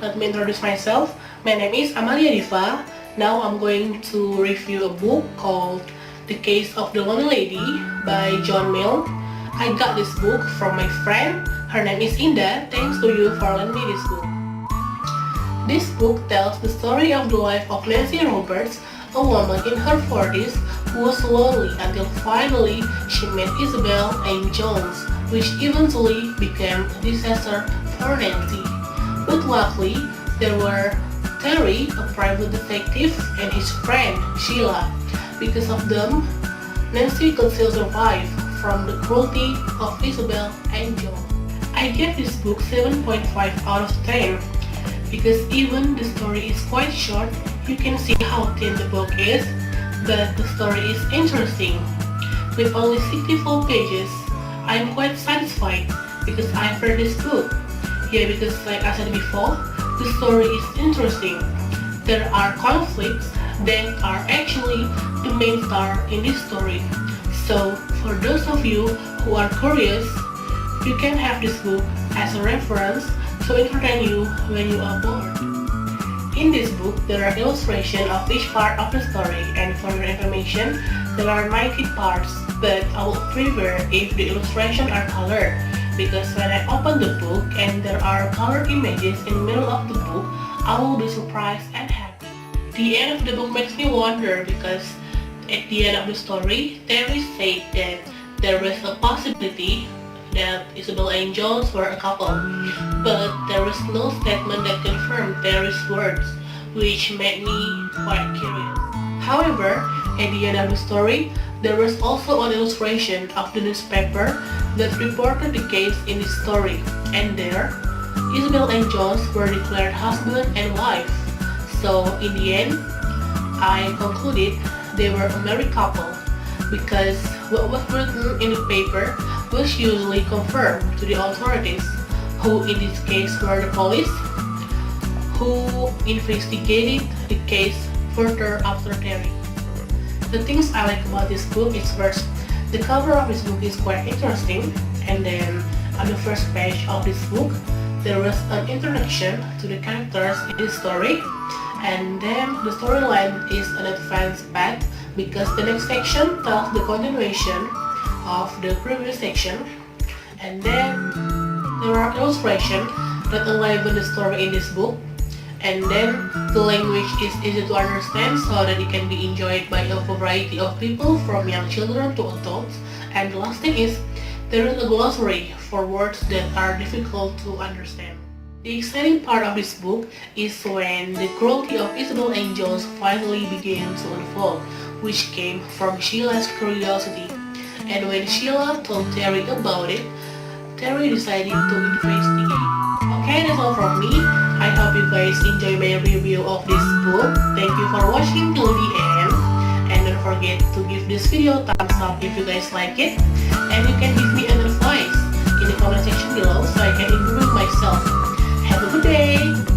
let me introduce myself. My name is Amalia Diva. Now I'm going to review a book called The Case of the Lonely Lady by John Milne. I got this book from my friend. Her name is Indah. Thanks to you for lending me this book. This book tells the story of the life of Nancy Roberts, a woman in her 40s who was lonely until finally she met Isabel and Jones, which eventually became a disaster for Nancy. But luckily, there were Terry, a private detective, and his friend Sheila. Because of them, Nancy could still survive from the cruelty of Isabel and John. I gave this book 7.5 out of 10 because even the story is quite short, you can see how thin the book is, but the story is interesting. With only 64 pages, I am quite satisfied because I've read this book. Yeah, because like I said before, the story is interesting. There are conflicts that are actually the main star in this story. So for those of you who are curious, you can have this book as a reference to entertain you when you are bored. In this book, there are illustrations of each part of the story, and for your information, there are 90 parts, but I would prefer if the illustrations are colored, because when I open the book and there are colored images in the middle of the book, I will be surprised and happy. The end of the book makes me wonder because at the end of the story, Terry said that there was a possibility that Isabel and Jones were a couple, but there was no statement that confirmed Terry's words, which made me quite curious. However, at the end of the story, there was also an illustration of the newspaper that reported the case in this story, and there, Isabel and Jones were declared husband and wife. So in the end, I concluded they were a married couple because what was written in the paper was usually confirmed to the authorities, who in this case were the police, who investigated the case further after Terry. The things I like about this book is first, the cover of this book is quite interesting, and then on the first page of this book, there was an introduction to the characters in this story, and then the storyline is an advanced path because the next section tells the continuation of the previous section, and then there are illustrations that enliven the story in this book, and then the language is easy to understand so that it can be enjoyed by a variety of people from young children to adults, and the last thing is there is a glossary for words that are difficult to understand. The exciting part of this book is when the cruelty of Isabel and Jones finally began to unfold, which came from Sheila's curiosity. And when Sheila told Terry about it, Terry decided to investigate. Okay, that's all from me. I hope you guys enjoy my review of this book. Thank you for watching till the end. And don't forget to give this video a thumbs up if you guys like it. And you can give me an advice in the comment section below so I can improve myself. Have a good day!